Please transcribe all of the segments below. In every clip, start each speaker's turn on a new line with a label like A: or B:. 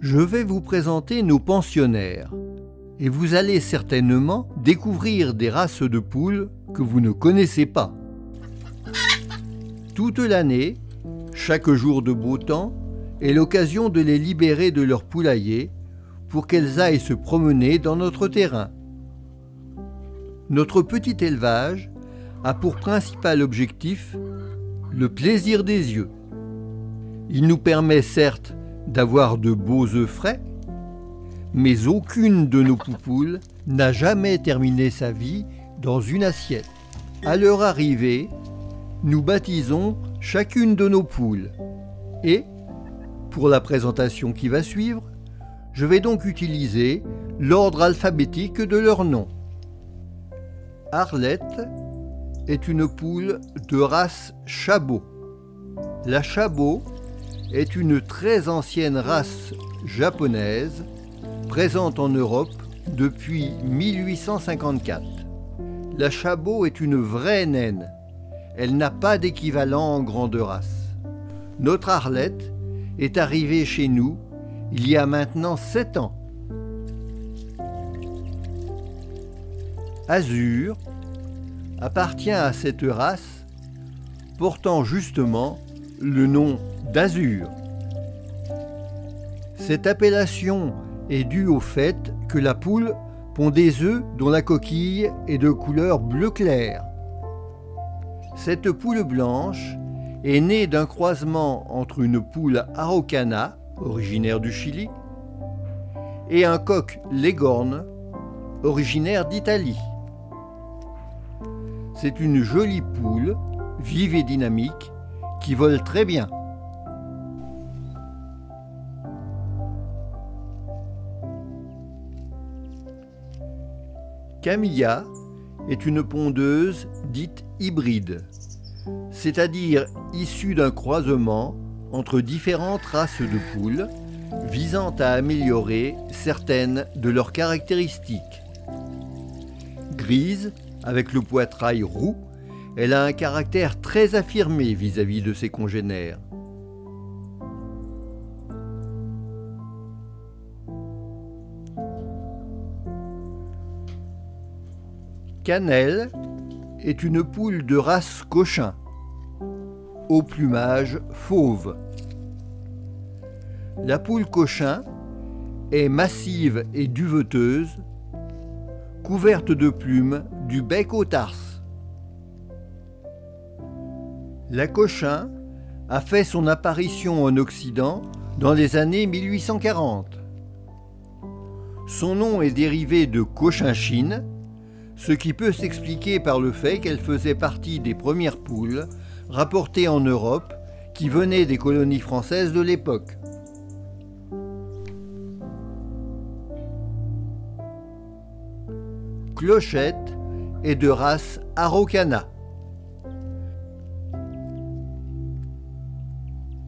A: Je vais vous présenter nos pensionnaires et vous allez certainement découvrir des races de poules que vous ne connaissez pas. Toute l'année, chaque jour de beau temps est l'occasion de les libérer de leur poulailler pour qu'elles aillent se promener dans notre terrain. Notre petit élevage a pour principal objectif le plaisir des yeux. Il nous permet certes d'avoir de beaux œufs frais, mais aucune de nos poupoules n'a jamais terminé sa vie dans une assiette. À leur arrivée, nous baptisons chacune de nos poules et, pour la présentation qui va suivre, je vais donc utiliser l'ordre alphabétique de leurs noms. Arlette est une poule de race Chabot. La Chabot est une très ancienne race japonaise présente en Europe depuis 1854. La Chabot est une vraie naine. Elle n'a pas d'équivalent en grande race. Notre Arlette est arrivée chez nous il y a maintenant 7 ans. Azur appartient à cette race portant justement le nom d'Azur. Cette appellation est due au fait que la poule pond des œufs dont la coquille est de couleur bleu clair. Cette poule blanche est née d'un croisement entre une poule araucana, originaire du Chili, et un coq Leghorn, originaire d'Italie. C'est une jolie poule, vive et dynamique, qui vole très bien. Camilla est une pondeuse dite hybride, c'est-à-dire issue d'un croisement entre différentes races de poules visant à améliorer certaines de leurs caractéristiques. Grise, avec le poitrail roux, elle a un caractère très affirmé vis-à-vis de ses congénères. Cannelle est une poule de race Cochin, au plumage fauve. La poule Cochin est massive et duveteuse, couverte de plumes du bec au tarse. La Cochin a fait son apparition en Occident dans les années 1840. Son nom est dérivé de Cochinchine, ce qui peut s'expliquer par le fait qu'elle faisait partie des premières poules rapportées en Europe qui venaient des colonies françaises de l'époque. Clochette est de race araucana.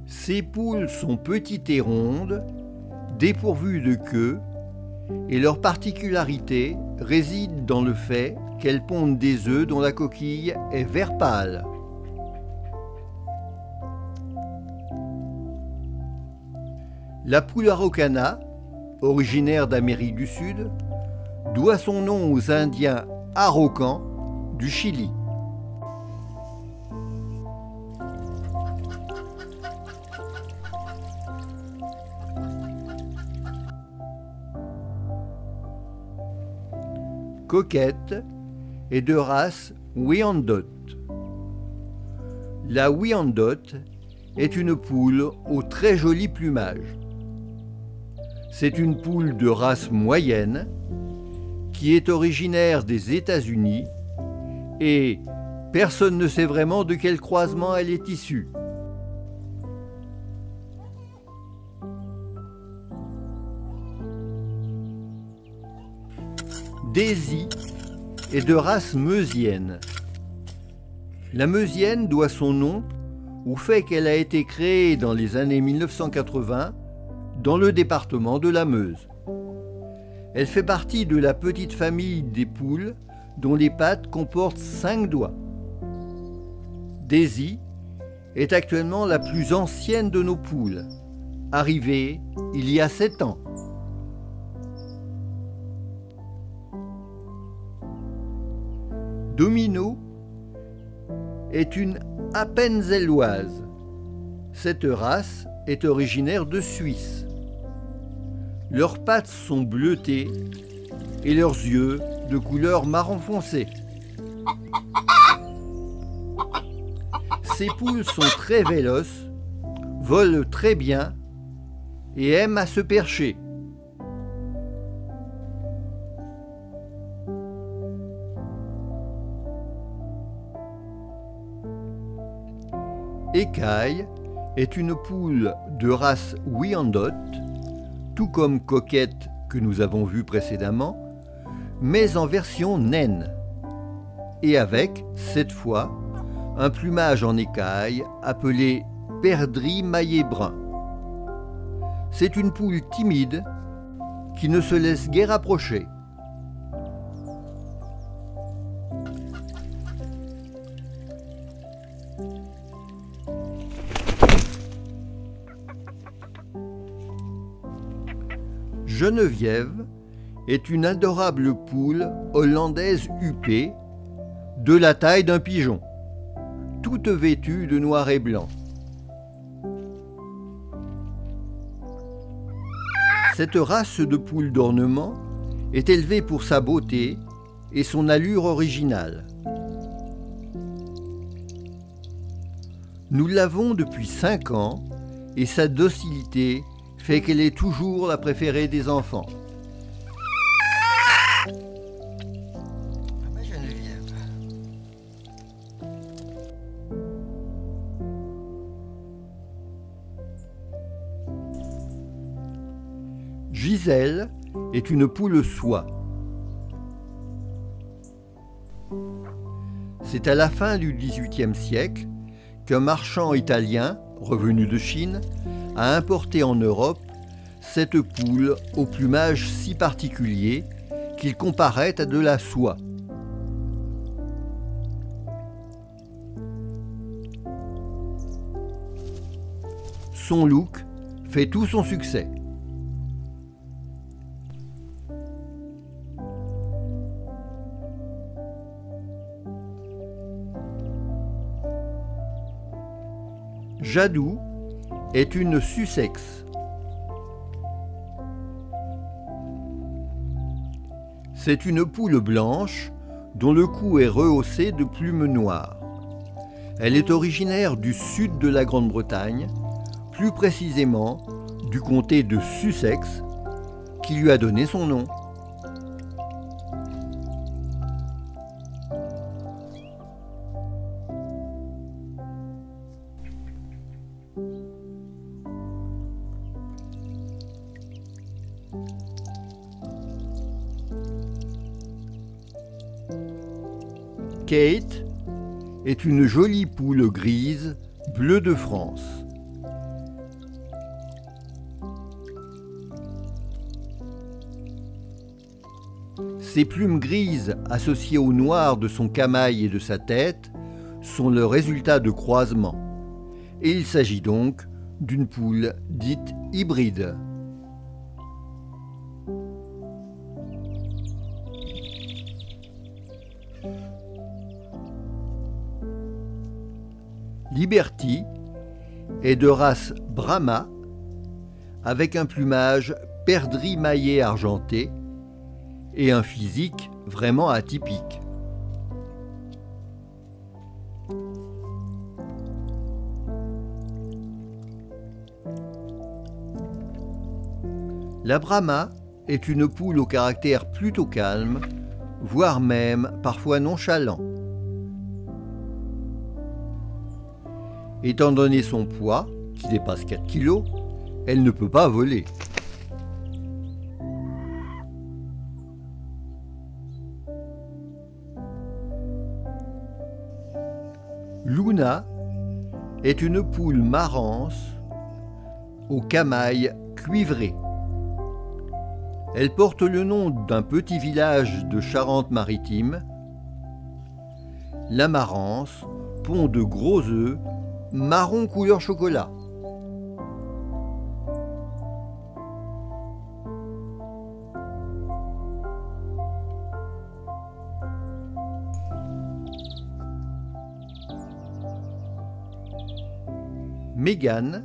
A: Ces poules sont petites et rondes, dépourvues de queue, et leur particularité réside dans le fait qu'elles pondent des œufs dont la coquille est vert pâle. La poule araucana, originaire d'Amérique du Sud, doit son nom aux Indiens Araucans du Chili. Coquette est de race Wyandot. La Wyandot est une poule au très joli plumage. C'est une poule de race moyenne qui est originaire des États-Unis et personne ne sait vraiment de quel croisement elle est issue. Daisy est de race meusienne. La meusienne doit son nom au fait qu'elle a été créée dans les années 1980 dans le département de la Meuse. Elle fait partie de la petite famille des poules dont les pattes comportent 5 doigts. Daisy est actuellement la plus ancienne de nos poules, arrivé il y a 7 ans. Domino est une appenzelloise. Cette race est originaire de Suisse. Leurs pattes sont bleutées et leurs yeux de couleur marron foncé. Ces poules sont très véloces, volent très bien et aiment à se percher. Écaille est une poule de race Wyandot, tout comme Coquette que nous avons vu précédemment, mais en version naine, et avec, cette fois, un plumage en écaille appelé perdrix maillé brun. C'est une poule timide qui ne se laisse guère approcher. Geneviève est une adorable poule hollandaise huppée, de la taille d'un pigeon, toute vêtue de noir et blanc. Cette race de poule d'ornement est élevée pour sa beauté et son allure originale. Nous l'avons depuis 5 ans et sa docilité fait qu'elle est toujours la préférée des enfants.
B: Geneviève.
A: Gisèle est une poule soie. C'est à la fin du XVIIIe siècle qu'un marchand italien, revenu de Chine, a importé en Europe cette poule au plumage si particulier qu'il comparait à de la soie. Son look fait tout son succès. Jadou est une Sussex. C'est une poule blanche dont le cou est rehaussé de plumes noires. Elle est originaire du sud de la Grande-Bretagne, plus précisément du comté de Sussex, qui lui a donné son nom. Kate est une jolie poule grise, bleu de France. Ses plumes grises associées au noir de son camail et de sa tête sont le résultat de croisements. Et il s'agit donc d'une poule dite hybride. Liberty est de race Brahma avec un plumage perdrix maillé argenté et un physique vraiment atypique. La Brahma est une poule au caractère plutôt calme, voire même parfois nonchalant. Étant donné son poids, qui dépasse 4 kg, elle ne peut pas voler. Luna est une poule marance au camail cuivré. Elle porte le nom d'un petit village de Charente-Maritime. La marance pond de gros œufs marron couleur chocolat. Mégane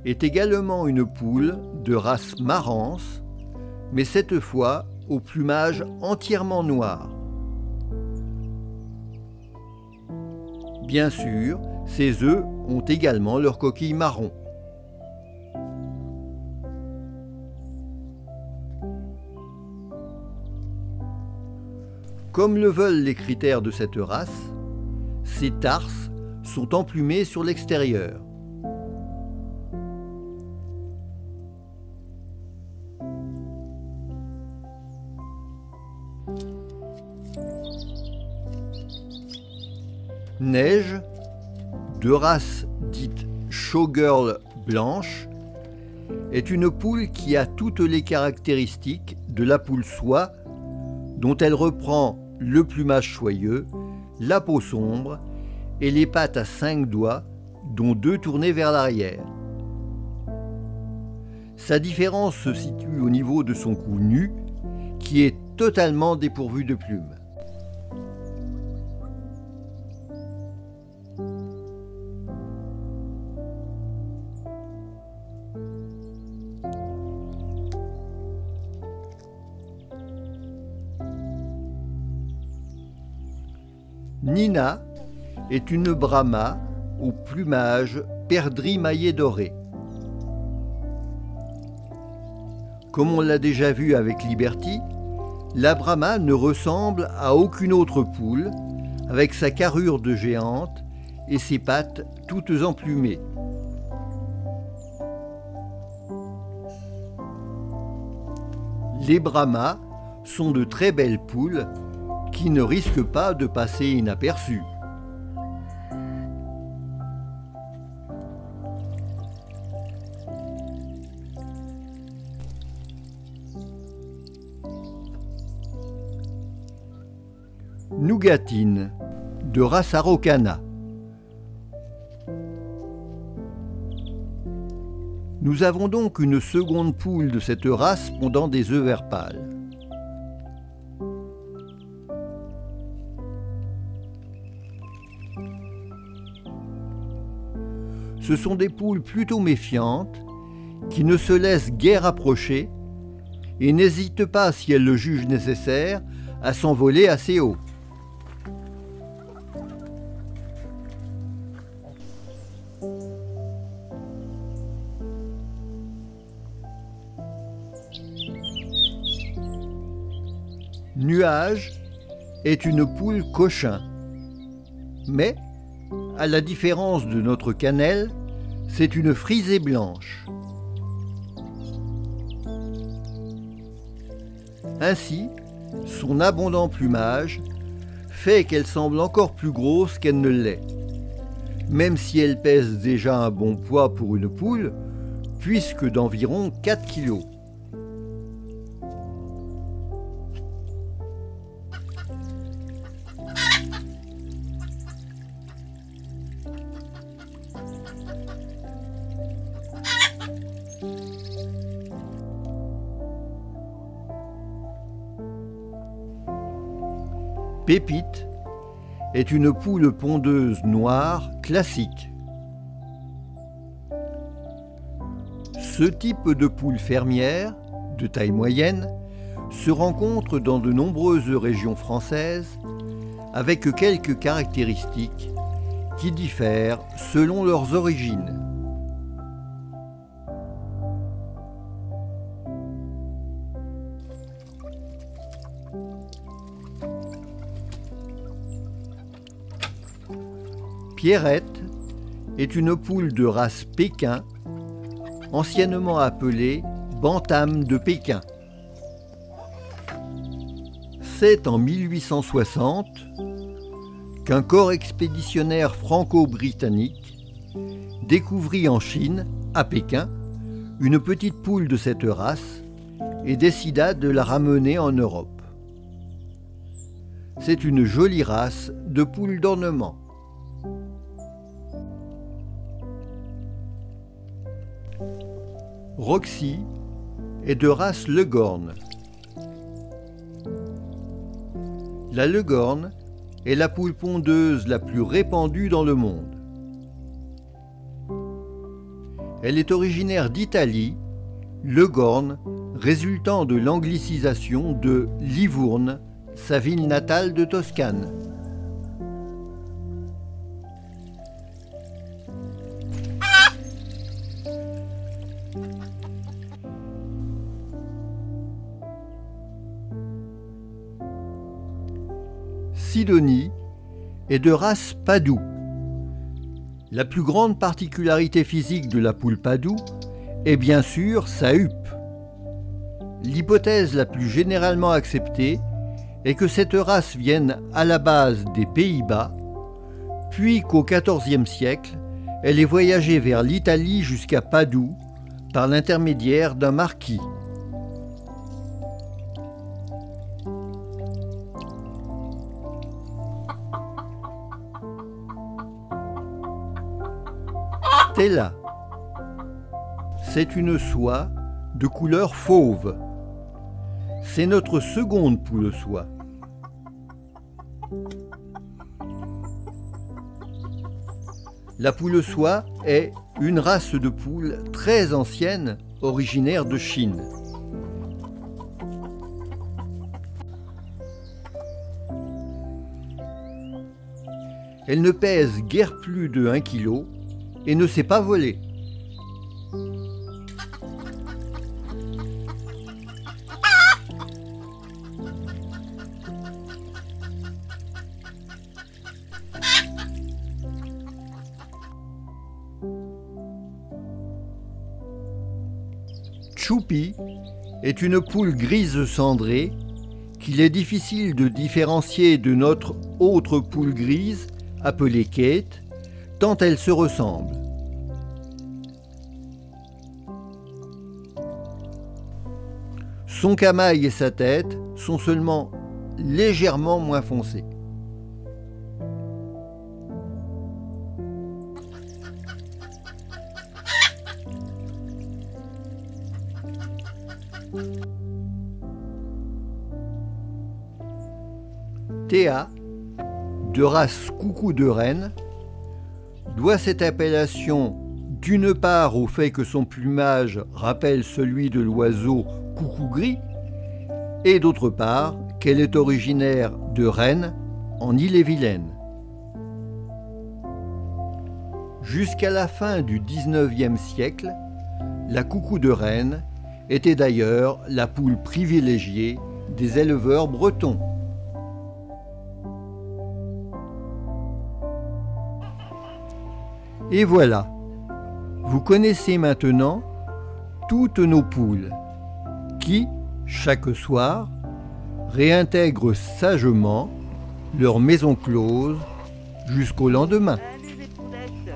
A: est également une poule de race marance, mais cette fois au plumage entièrement noir. Bien sûr, ces œufs ont également leur coquille marron. Comme le veulent les critères de cette race, ses tarses sont emplumés sur l'extérieur. Neige, de race dite showgirl blanche, est une poule qui a toutes les caractéristiques de la poule soie, dont elle reprend le plumage soyeux, la peau sombre et les pattes à 5 doigts, dont 2 tournées vers l'arrière. Sa différence se situe au niveau de son cou nu, qui est totalement dépourvu de plumes. Nina est une Brahma au plumage perdrix maillé doré. Comme on l'a déjà vu avec Liberty, la Brahma ne ressemble à aucune autre poule, avec sa carrure de géante et ses pattes toutes emplumées. Les Brahmas sont de très belles poules qui ne risquent pas de passer inaperçues. Nougatine, de race Araucana. Nous avons donc une seconde poule de cette race pondant des œufs vert pâle. Ce sont des poules plutôt méfiantes, qui ne se laissent guère approcher et n'hésitent pas, si elles le jugent nécessaire, à s'envoler assez haut. Nuage est une poule cochin, mais, à la différence de notre cannelle, c'est une frisée blanche. Ainsi, son abondant plumage fait qu'elle semble encore plus grosse qu'elle ne l'est, même si elle pèse déjà un bon poids pour une poule, puisque d'environ 4 kg. Pépite est une poule pondeuse noire classique. Ce type de poule fermière, de taille moyenne, se rencontre dans de nombreuses régions françaises, avec quelques caractéristiques qui diffèrent selon leurs origines. Pierrette est une poule de race Pékin, anciennement appelée Bantam de Pékin. C'est en 1860 qu'un corps expéditionnaire franco-britannique découvrit en Chine, à Pékin, une petite poule de cette race et décida de la ramener en Europe. C'est une jolie race de poule d'ornement. Roxy est de race Leghorn. La Leghorn est la poule pondeuse la plus répandue dans le monde. Elle est originaire d'Italie, Leghorn, résultant de l'anglicisation de Livourne, sa ville natale de Toscane. Sidonie est de race Padoue. La plus grande particularité physique de la poule Padoue est bien sûr sa huppe. L'hypothèse la plus généralement acceptée est que cette race vienne à la base des Pays-Bas, puis qu'au XIVe siècle, elle ait voyagé vers l'Italie jusqu'à Padoue par l'intermédiaire d'un marquis. Stella. C'est une soie de couleur fauve. C'est notre seconde poule soie. La poule soie est une race de poule très ancienne, originaire de Chine. Elle ne pèse guère plus de 1 kg et ne sait pas voler. Choupi est une poule grise cendrée qu'il est difficile de différencier de notre autre poule grise appelée Kate, tant elles se ressemblent. Son camail et sa tête sont seulement légèrement moins foncés. Théa, de race coucou de reine, doit cette appellation d'une part au fait que son plumage rappelle celui de l'oiseau coucou gris, et d'autre part qu'elle est originaire de Rennes, en Ille-et-Vilaine. Jusqu'à la fin du XIXe siècle, la coucou de Rennes était d'ailleurs la poule privilégiée des éleveurs bretons. Et voilà, vous connaissez maintenant toutes nos poules qui, chaque soir, réintègrent sagement leur maison close jusqu'au lendemain.
B: Salut les poulettes.